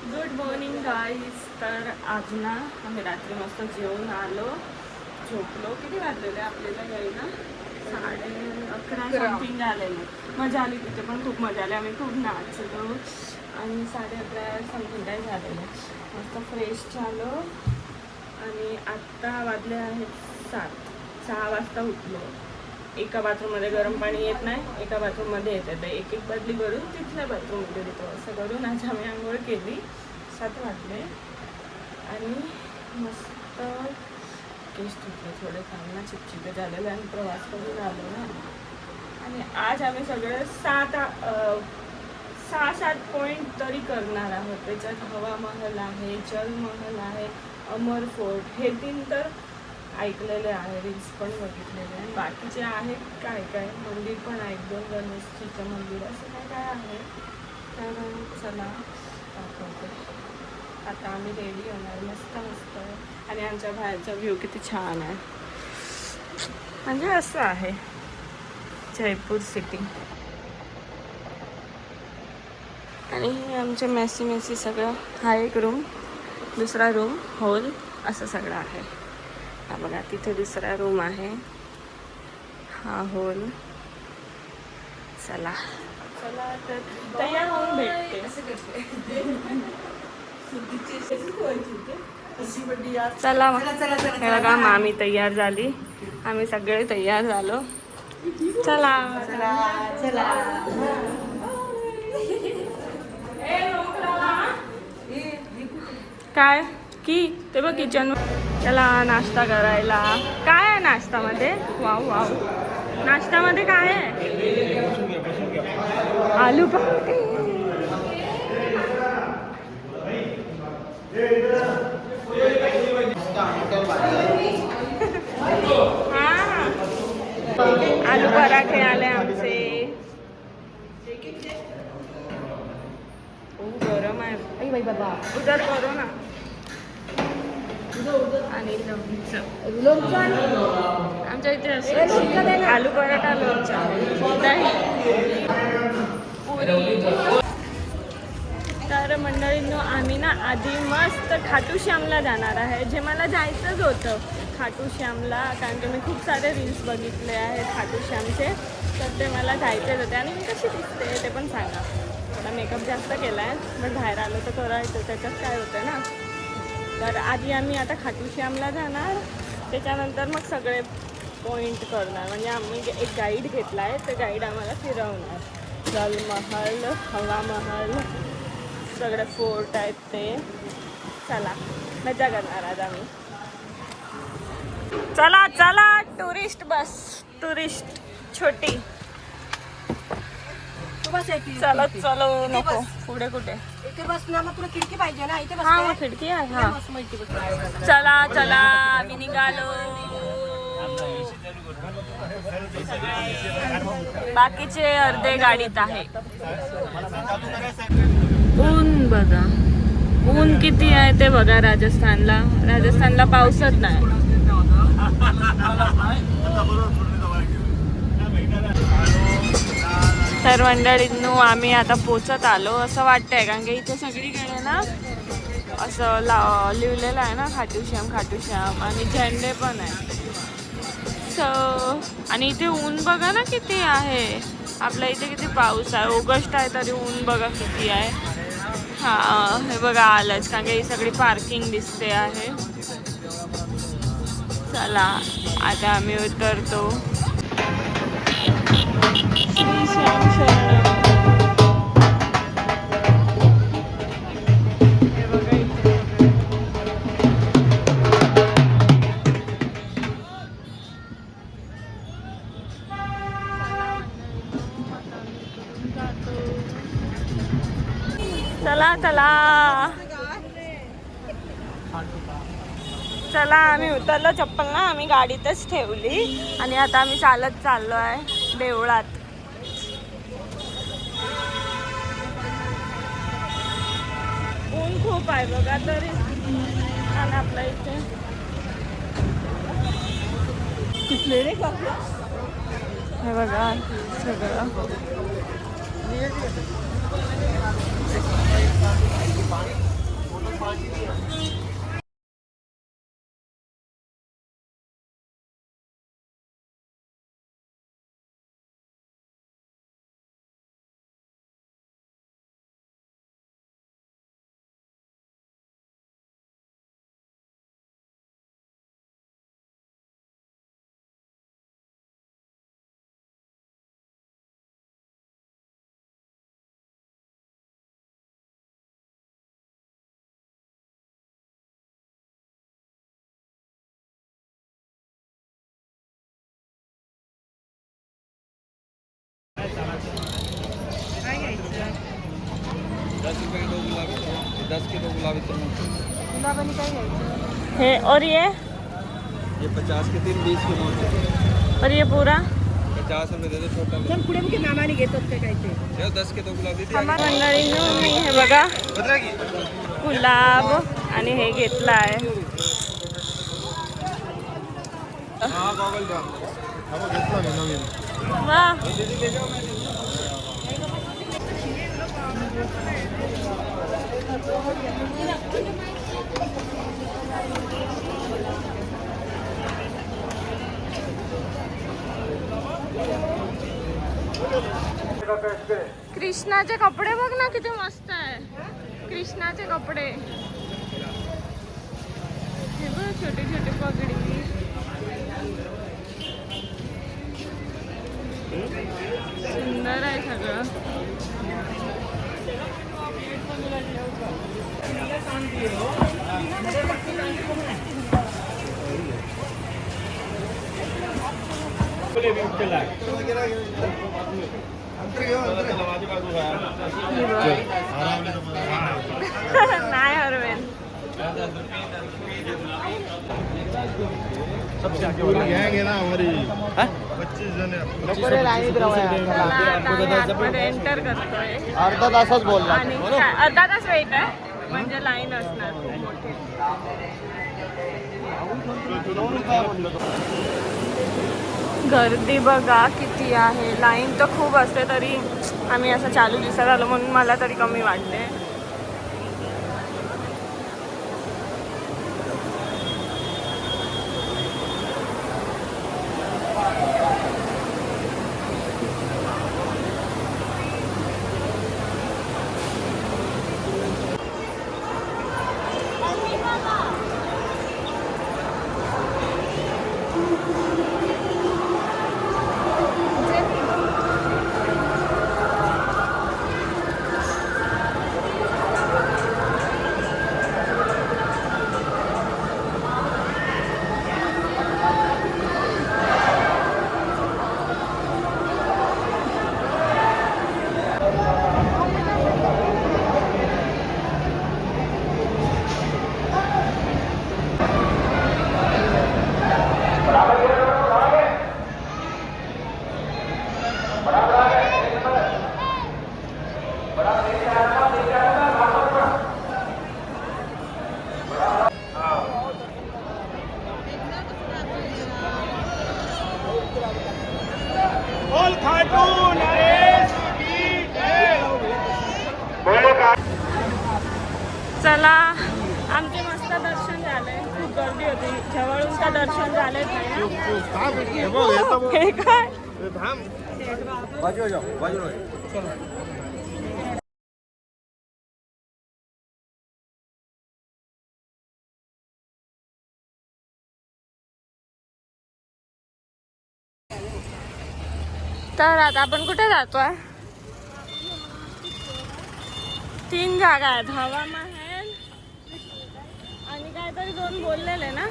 Good morning guys. तर आज ना आम्ही रात्री मस्त जेवून आलो, झोपलो. किती वाजलेले आपल्याला यायला? 11:30 समथिंग झालेलं. मजा आली तिथे पण खूप मजा आली. आम्ही खूप नाचलो आणि 11:30 समथिंग काय झालेलं. मस्त फ्रेश झालो आणि आत्ता वाजले आहेत 6 वाजता उठलो. एका बाथरूममध्ये गरम पाणी येत नाही, एका बाथरूममध्ये येते. तर एक एक बादली भरून तिथल्या बाथरूममध्ये देतो. असं करून आज आम्ही आंघोळ केली. 7 वाजले आणि मस्त केस धुतले. थोडे कामना चिपचिपे झालेलं आणि प्रवास करून आलो ना. आणि आज आम्ही सगळे 6-7 पॉईंट तरी करणार आहोत. त्याच्यात हवा महल आहे, जलमहल आहे, अमर फोर्ट, हे 3 तर ऐकलेले आहे, रील्स पण बघितलेले आहे. बाकीचे आहेत काय काय मंदिर पण आहे, 1-2 गणेशजीचं मंदिर असं काय काय आहे. तर चला दाखवते. आता आम्ही रेडी होणार मस्त मस्त. आणि आमच्या बाहेरचा व्ह्यू किती छान आहे. म्हणजे असं आहे जयपूर सिटी. आणि आमचे मेसी सगळं. हा एक रूम, दुसरा रूम, हॉल, असं सगळं आहे. हा बघा तिथे दुसरा रूम आहे, हा हॉल. चला चला तर तयार होऊन भेटते. चला हे बघा मामी तयार झाली, आम्ही सगळे तयार झालो. चला चला चला. काय की ते बघ किचन. त्याला नाश्ता करायला. काय आहे नाश्त्यामध्ये? Wow wow. नाश्त्यामध्ये काय आहे? आलू पराठे. हा आलू पराठे आले आमचे. गरम आहे बाई बाबा. उधर करो ना. आणि लोणचं आमच्या इथे असं आलू पराठा, लोणचं, दही, पुरी. तर मंडळींनो आम्ही ना आधी मस्त खाटू श्यामला जाणार आहे. जे मला जायचंच होतं खाटू श्यामला, कारण की मी खूप सारे रील्स बघितले आहेत खाटू श्यामचे. तर ते मला जायचेच होते. आणि मी कशी दिसते ते पण सांगा. थोडा मेकअप जास्त केला आहे, पण बाहेर आलो तर करायचं, त्याच्यात काय होतं ना. तर आधी आम्ही आता खाटू श्यामला जाणार, त्याच्यानंतर मग सगळे पॉईंट करणार. म्हणजे आम्ही एक गाईड घेतला आहे, ते गाईड आम्हाला फिरवणार. जलमहल, हवा महल, सगळे फोर्ट आहेत ते. चला मजा करणार आज आम्ही. चला चला टुरिस्ट बस, टुरिस्ट छोटी. चलत चलो नको पुढे कुठे. इथे बस ना, मग तुला खिडकी पाहिजे ना, इथे बस. हा मग खिडकी आहे. हा चला चला आम्ही निघालो. बाकीचे अर्धे गाडीत आहे. ऊन बघा, ऊन किती आहे ते बघा. राजस्थानला पाऊसच नाही. तर मंडळींनो आम्ही आता पोचत आलो असं वाटतंय, कारण की इथे सगळीकडे ना असं लिहिलेलं आहे ना खाटू श्याम, आणि झेंडे पण आहे. आणि इथे ऊन बघा ना किती आहे. आपल्या इथे किती पाऊस आहे, ऑगस्ट आहे तरी ऊन बघा किती आहे. हा हे बघा आलंच, कारण की ही सगळी पार्किंग दिसते आहे. चला आता आम्ही उतरतो. श्री श्याम शरणम. हे बघा इथे चला चला चला. आम्ही उतरलो, चप्पल ना आम्ही गाडीतच ठेवली आणि आता आम्ही चालत चाललो आहे देवळात. ऊन खूप आहे बघा तरी. आणि आपल्या इथे हे बघा सगळं. 10 किलो गुलाबी तरबूज। गुलाबानी काय घ्यायचं? हे और ये 50 के 3 20 के नोट। और ये पूरा 50 रुपये दे दो छोटा। चल पुढे मग मामाने घेतात ते काय ते. चलो 10 के तो गुलाबी दे। मंडळींनो मी हे बघा गुलाब आणि हे घेतलं आहे. हां गॉगल द्या. हा घेतला मी नवीन. वा कृष्णाचे कपडे बघ ना किती मस्त आहे. कृष्णाचे कपडे हे बघ छोटे छोटे पगडी. सुंदर आहे सगळं. नाही हरवेल. गैंग है ना हमारी 25 जन है. आतमध्ये एंटर करतोय अर्धा तासच बोलला. आणि अर्धा तास वेट आहे म्हणजे लाईन असणार खूप मोठी. गर्दी बघा किती आहे. लाईन तर खूप असते तरी आम्ही असं चालू दिसत आलो म्हणून मला तरी कमी वाटते. चला आमचे मस्त दर्शन झालंय. खूप गर्दी होती. जवळून का दर्शन झालंच नाही ना. हे काय बाजू जाओ बाजू चलो. तर आता आपण कुठे जातोय? 3 जागा आहेत. हवा महल आणि काहीतरी 2 बोललेले ना.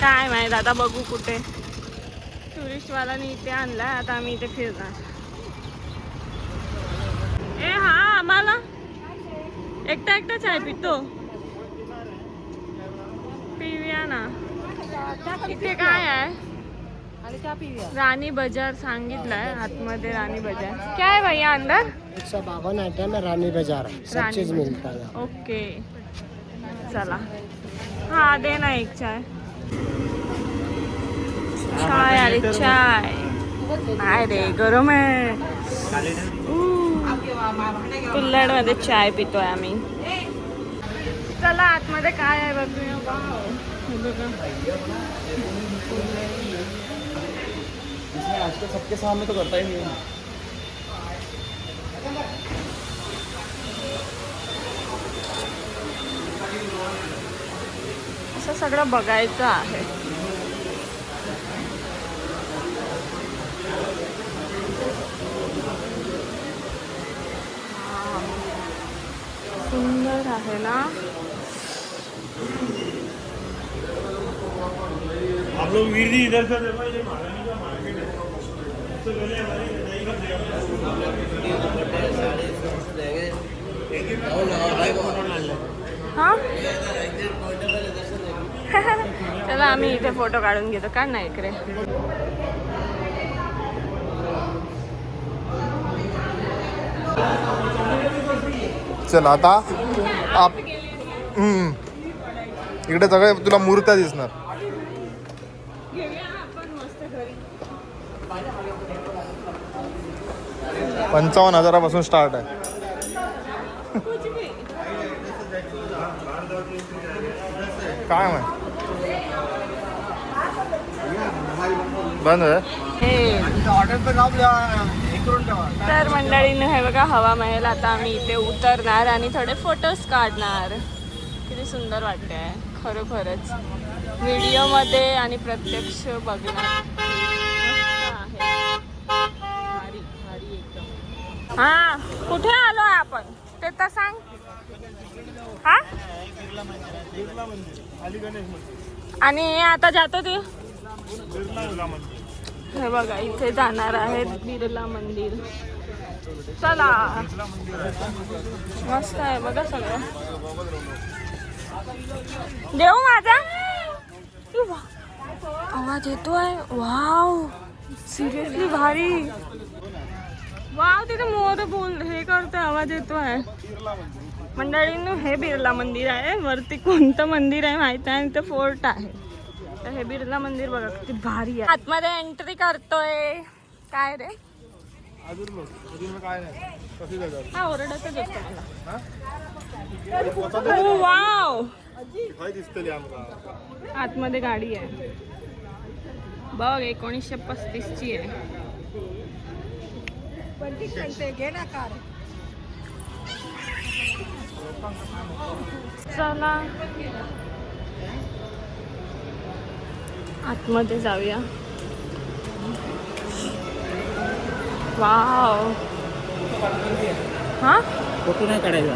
काय माहित आता बघू कुठे. टुरिस्टवाल्याने इथे आणलाय. आता आम्ही इथे फिरणार. ए हा आम्हाला एकटा एकटा चाय पितो. पिऊया ना. इथे काय आहे? रानी बाजार सांगितलंय आतमध्ये. रानी बाजार क्या है भैया अंदर? 152 आइटम है रानी बाजार. सब चीज मिलता है. ओके चला. हाँ देना एक चाय. चाय अरे चाय नाही रे गरम आहे. कुल्हड मध्ये चाय पितोय आम्ही. चला आतमध्ये काय आहे बघूया. आजकल सबके सामने तो करता ही नहीं है. असं सगळं बघायचं आहे. सुंदर आहे ना. आप लोग वीर जी इधर से देखो. ये महारानी का मार्केट है. सबसे पहले हमारी नई का हा चला आम्ही इथे फोटो काढून घेतो. काढ ना इकडे. चल आता इकडे सगळे तुला मूर्त्या दिसणार. घेऊया आपण मस्त घरी. 55,000 स्टार्ट आहे. काय माहिती बंद आहे. तर मंडळीनं हे बघा हवा महल. आता आम्ही इथे उतरणार आणि थोडे फोटोज काढणार. किती सुंदर वाटते खरोखरच व्हिडिओमध्ये आणि प्रत्यक्ष बघणार. मस्त आहे. भारी भारी एकदम. हा कुठे आलोय आपण ते तर सांग. हा आणि हे आता जातो ते हे बघा इथे जाणार आहेत बिर्ला मंदिर. चला मस्त आहे बघा सगळं. देऊ माझा आवाज येतोय. वाव सिरियसली भारी. वाव तिथे मोर बोल हे करतोय आवाज येतोय. मंडळींनो हे बिर्ला मंदिर आहे. वरती कोणतं मंदिर आहे माहिती आहे. ते फोर्ट आहे. तर हे बिर्ला मंदिर बघा किती भारी आहे. आतमध्ये एंट्री करतोय. काय रे हा ओरडतच असतो मला. ओ वाव आतमध्ये गाडी आहे बघ. 1935ची आहे. चला आतमध्ये जाऊया. वाव हा फोटो नाही काढायचा.